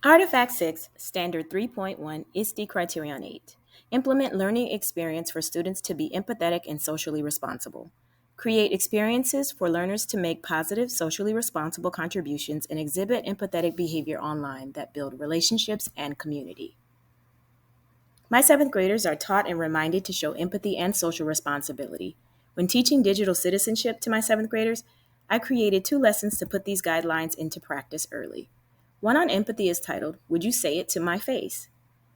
Artifact 6, Standard 3.1, ISTE Criterion 8. Implement learning experience for students to be empathetic and socially responsible. Create experiences for learners to make positive, socially responsible contributions and exhibit empathetic behavior online that build relationships and community. My seventh graders are taught and reminded to show empathy and social responsibility. When teaching digital citizenship to my seventh graders, I created 2 lessons to put these guidelines into practice early. One on empathy is titled, Would You Say It to My Face?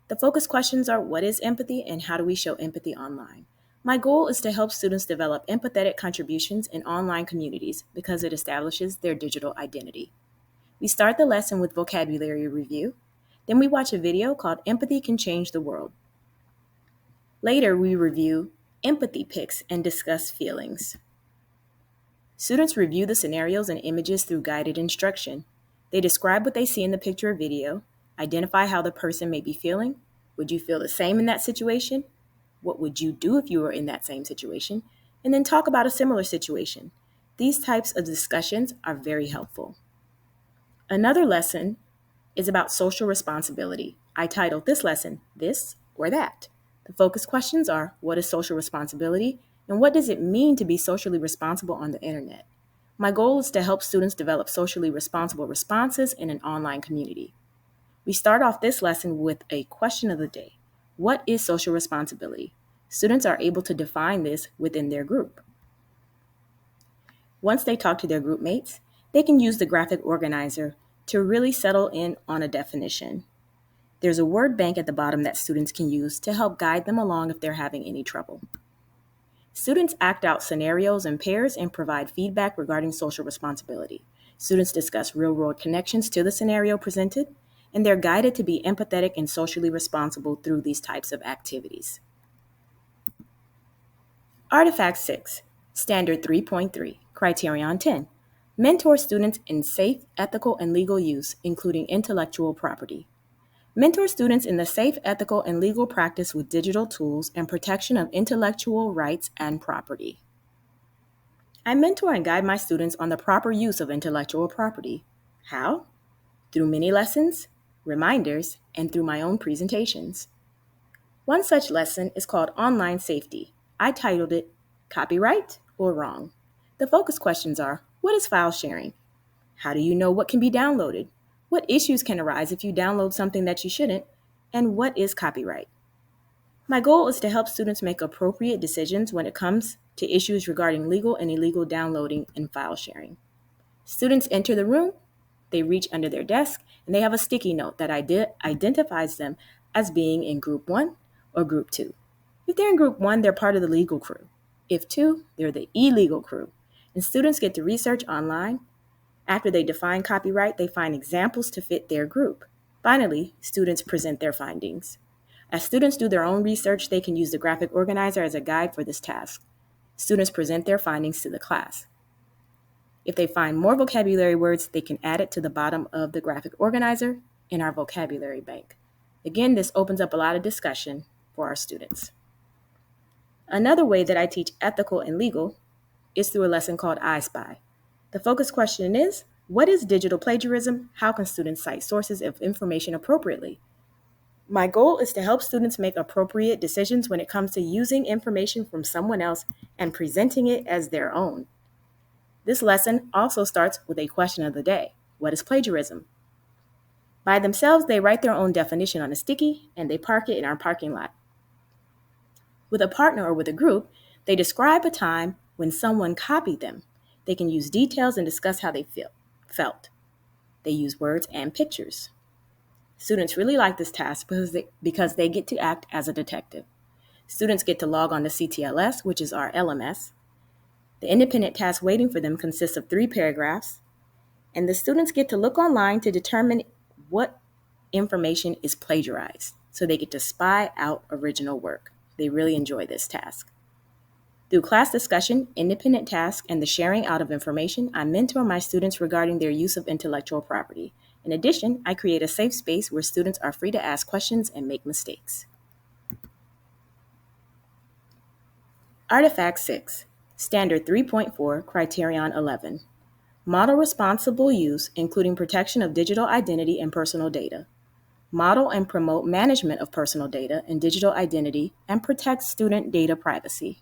The focus questions are, what is empathy and how do we show empathy online? My goal is to help students develop empathetic contributions in online communities because it establishes their digital identity. We start the lesson with vocabulary review. Then we watch a video called Empathy Can Change the World. Later, we review empathy pics and discuss feelings. Students review the scenarios and images through guided instruction. They describe what they see in the picture or video, identify how the person may be feeling. Would you feel the same in that situation? What would you do if you were in that same situation? And then talk about a similar situation. These types of discussions are very helpful. Another lesson is about social responsibility. I titled this lesson, This or That. The focus questions are, what is social responsibility? And what does it mean to be socially responsible on the internet? My goal is to help students develop socially responsible responses in an online community. We start off this lesson with a question of the day. What is social responsibility? Students are able to define this within their group. Once they talk to their group mates, they can use the graphic organizer to really settle in on a definition. There's a word bank at the bottom that students can use to help guide them along if they're having any trouble. Students act out scenarios in pairs and provide feedback regarding social responsibility. Students discuss real-world connections to the scenario presented, and they're guided to be empathetic and socially responsible through these types of activities. Artifact 6, Standard 3.3, Criterion 10. Mentor students in safe, ethical, and legal use, including intellectual property. Mentor students in the safe, ethical, and legal practice with digital tools and protection of intellectual rights and property. I mentor and guide my students on the proper use of intellectual property. How? Through mini lessons, reminders, and through my own presentations. One such lesson is called Online Safety. I titled it Copyright or Wrong. The focus questions are, what is file sharing? How do you know what can be downloaded? What issues can arise if you download something that you shouldn't? And what is copyright? My goal is to help students make appropriate decisions when it comes to issues regarding legal and illegal downloading and file sharing. Students enter the room, they reach under their desk, and they have a sticky note that identifies them as being in Group 1 or Group 2. If they're in Group 1, they're part of the legal crew. If 2, they're the illegal crew. And students get to research online. After they define copyright, they find examples to fit their group. Finally, students present their findings. As students do their own research, they can use the graphic organizer as a guide for this task. Students present their findings to the class. If they find more vocabulary words, they can add it to the bottom of the graphic organizer in our vocabulary bank. Again, this opens up a lot of discussion for our students. Another way that I teach ethical and legal is through a lesson called I Spy. The focus question is, what is digital plagiarism? How can students cite sources of information appropriately? My goal is to help students make appropriate decisions when it comes to using information from someone else and presenting it as their own. This lesson also starts with a question of the day. What is plagiarism? By themselves, they write their own definition on a sticky and they park it in our parking lot. With a partner or with a group, they describe a time when someone copied them. They can use details and discuss how they felt. They use words and pictures. Students really like this task because they get to act as a detective. Students get to log on to CTLS, which is our LMS. The independent task waiting for them consists of 3 paragraphs, and the students get to look online to determine what information is plagiarized, so they get to spy out original work. They really enjoy this task. Through class discussion, independent tasks, and the sharing out of information, I mentor my students regarding their use of intellectual property. In addition, I create a safe space where students are free to ask questions and make mistakes. Artifact 6, Standard 3.4, Criterion 11. Model responsible use, including protection of digital identity and personal data. Model and promote management of personal data and digital identity and protect student data privacy.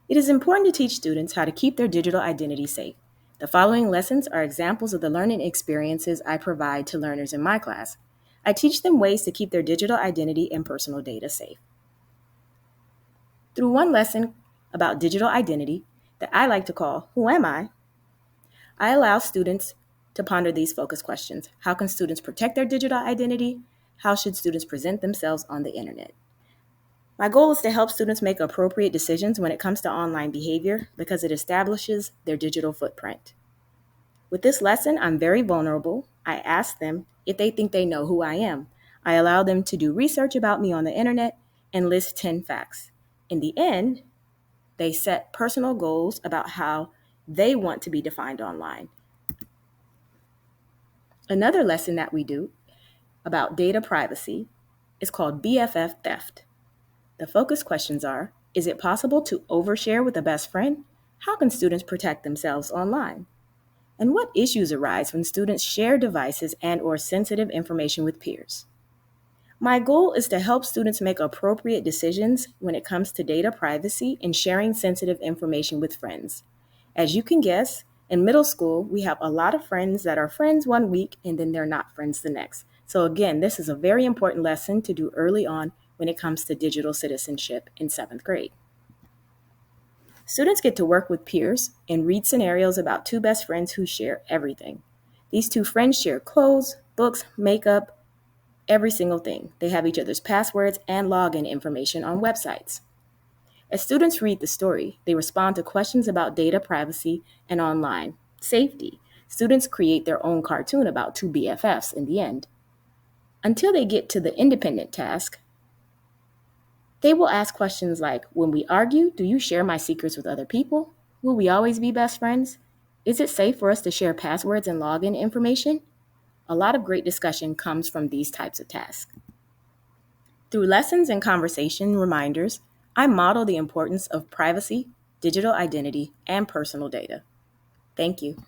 It is important to teach students how to keep their digital identity safe. The following lessons are examples of the learning experiences I provide to learners in my class. I teach them ways to keep their digital identity and personal data safe. Through one lesson about digital identity that I like to call Who Am I allow students to ponder these focus questions. How can students protect their digital identity? How should students present themselves on the internet? My goal is to help students make appropriate decisions when it comes to online behavior because it establishes their digital footprint. With this lesson, I'm very vulnerable. I ask them if they think they know who I am. I allow them to do research about me on the internet and list 10 facts. In the end, they set personal goals about how they want to be defined online. Another lesson that we do about data privacy is called BFF theft. The focus questions are, is it possible to overshare with a best friend? How can students protect themselves online? And what issues arise when students share devices and/or sensitive information with peers? My goal is to help students make appropriate decisions when it comes to data privacy and sharing sensitive information with friends. As you can guess, in middle school, we have a lot of friends that are friends one week and then they're not friends the next. So again, this is a very important lesson to do early on when it comes to digital citizenship in 7th grade. Students get to work with peers and read scenarios about two best friends who share everything. These two friends share clothes, books, makeup, every single thing. They have each other's passwords and login information on websites. As students read the story, they respond to questions about data privacy and online safety. Students create their own cartoon about two BFFs in the end. Until they get to the independent task, they will ask questions like, when we argue, do you share my secrets with other people? Will we always be best friends? Is it safe for us to share passwords and login information? A lot of great discussion comes from these types of tasks. Through lessons and conversation reminders, I model the importance of privacy, digital identity, and personal data. Thank you.